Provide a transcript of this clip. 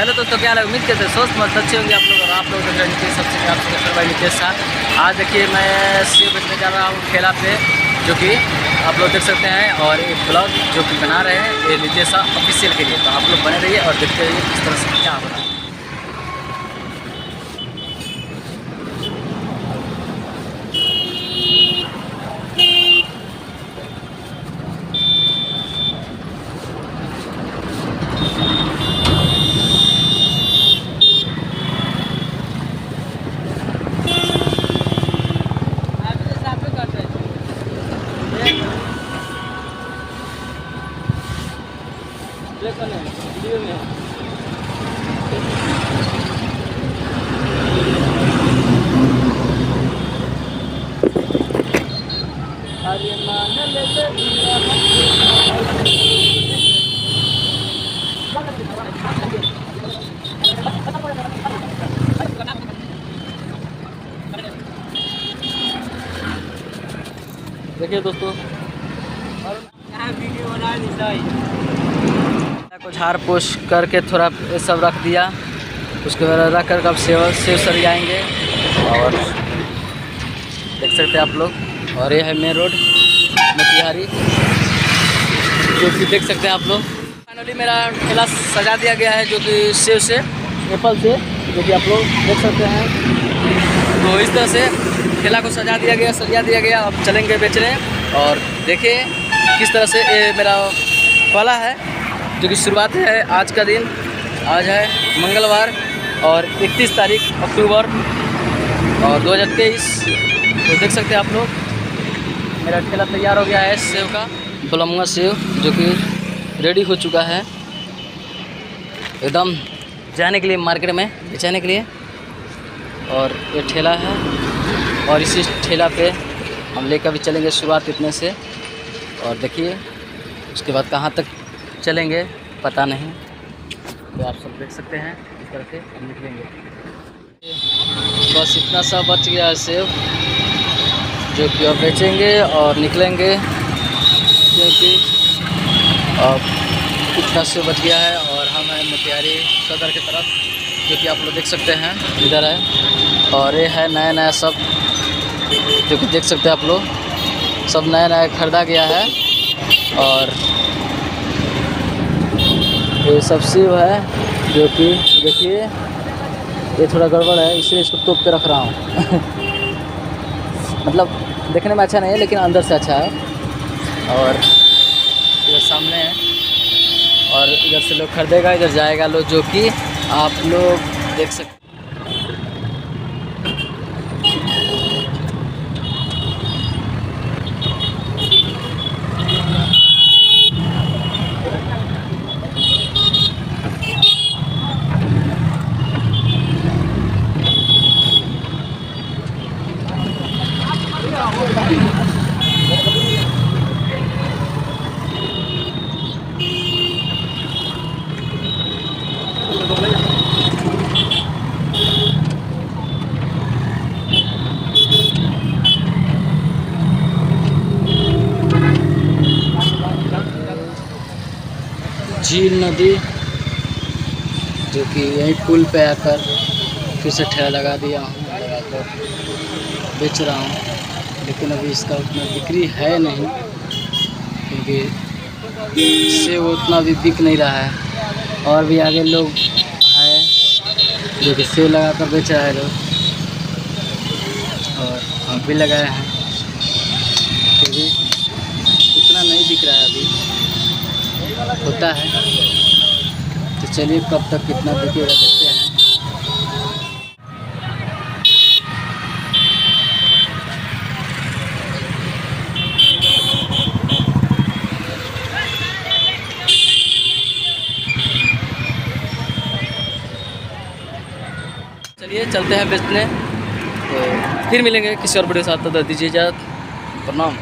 Hello दोस्तों, क्या हाल? उम्मीद करते स्वस्थ मस्त अच्छे होंगे आप लोग। और आप लोग देख रहे हैं नीतीश, सबसे आपसे भाई नीतीश शाह। आज देखिए मैं सेब बेचने जा रहा हूँ ठेला पे, जो कि आप लोग देख सकते हैं। और एक ब्लॉग जो कि बना रहे हैं ये नीतीश शाह ऑफिशियल के लिए, तो आप लोग बने रहिए और देखते रहिए किस तरह से क्या हो रहा है। देखिए दोस्तों, वीडियो को झाड़ पोछ करके थोड़ा ये सब रख दिया। उसके बाद रख कर अब सेव सर जाएंगे और देख सकते हैं आप लोग। और ये है मेन रोड मोतिहारी, जो कि देख सकते हैं आप लोग। फाइनली मेरा ठेला सजा दिया गया है, जो कि सेव से एप्पल से, जो कि आप लोग देख सकते हैं। तो इस तरह से ठेला को सजा दिया गया। अब चलेंगे बेचने और देखिए किस तरह से ये मेरा पहला है, जो कि शुरुआत है आज का दिन। आज है मंगलवार और 31 तारीख अक्टूबर और 2023। तो देख सकते हैं आप लोग, मेरा ठेला तैयार हो गया है सेव का, बलमुआ सेव, जो कि रेडी हो चुका है एकदम जाने के लिए मार्केट में बेचने के लिए। और ये ठेला है और इसी ठेला पे हम लेकर भी चलेंगे शुरुआत इतने से। और देखिए उसके बाद कहाँ तक चलेंगे पता नहीं, तो आप सब देख सकते हैं। इस तरह से हम निकलेंगे। बस इतना सा बच गया है सेव, जो कि अब बेचेंगे और निकलेंगे, क्योंकि अब इतना सेव बच गया है। और हम हैं मोतिहारी सदर की तरफ, जो कि आप लोग देख सकते हैं इधर है। और ये है नया सब, जो कि देख सकते हैं आप लोग, सब नया ख़रीदा गया है। और ये सब सेव है, जो कि देखिए ये थोड़ा गड़बड़ है, इसलिए इसको तोप के रख रहा हूँ। मतलब देखने में अच्छा नहीं है, लेकिन अंदर से अच्छा है। और इधर सामने है और इधर से लोग खरीदेगा, इधर जाएगा लोग, जो कि आप लोग देख सकते। झील नदी, जो कि यहीं पुल पे आकर फिर से ठेला लगा दिया हूँ, लगाकर बेच रहा हूँ। लेकिन अभी इसका उतना बिक्री है नहीं, क्योंकि इससे वो उतना भी बिक नहीं रहा है। और भी आगे लोग हैं जो कि सेव लगा कर बेच रहे हैं लोग, और हम भी लगाए हैं, फिर भी उतना नहीं बिक रहा है। अभी होता है, तो चलिए कब तक कितना बिकेगा देखते हैं। चलिए चलते हैं बेचने, तो फिर मिलेंगे किसी और वीडियो के साथ। तो दीजिए इजाज़त, प्रणाम।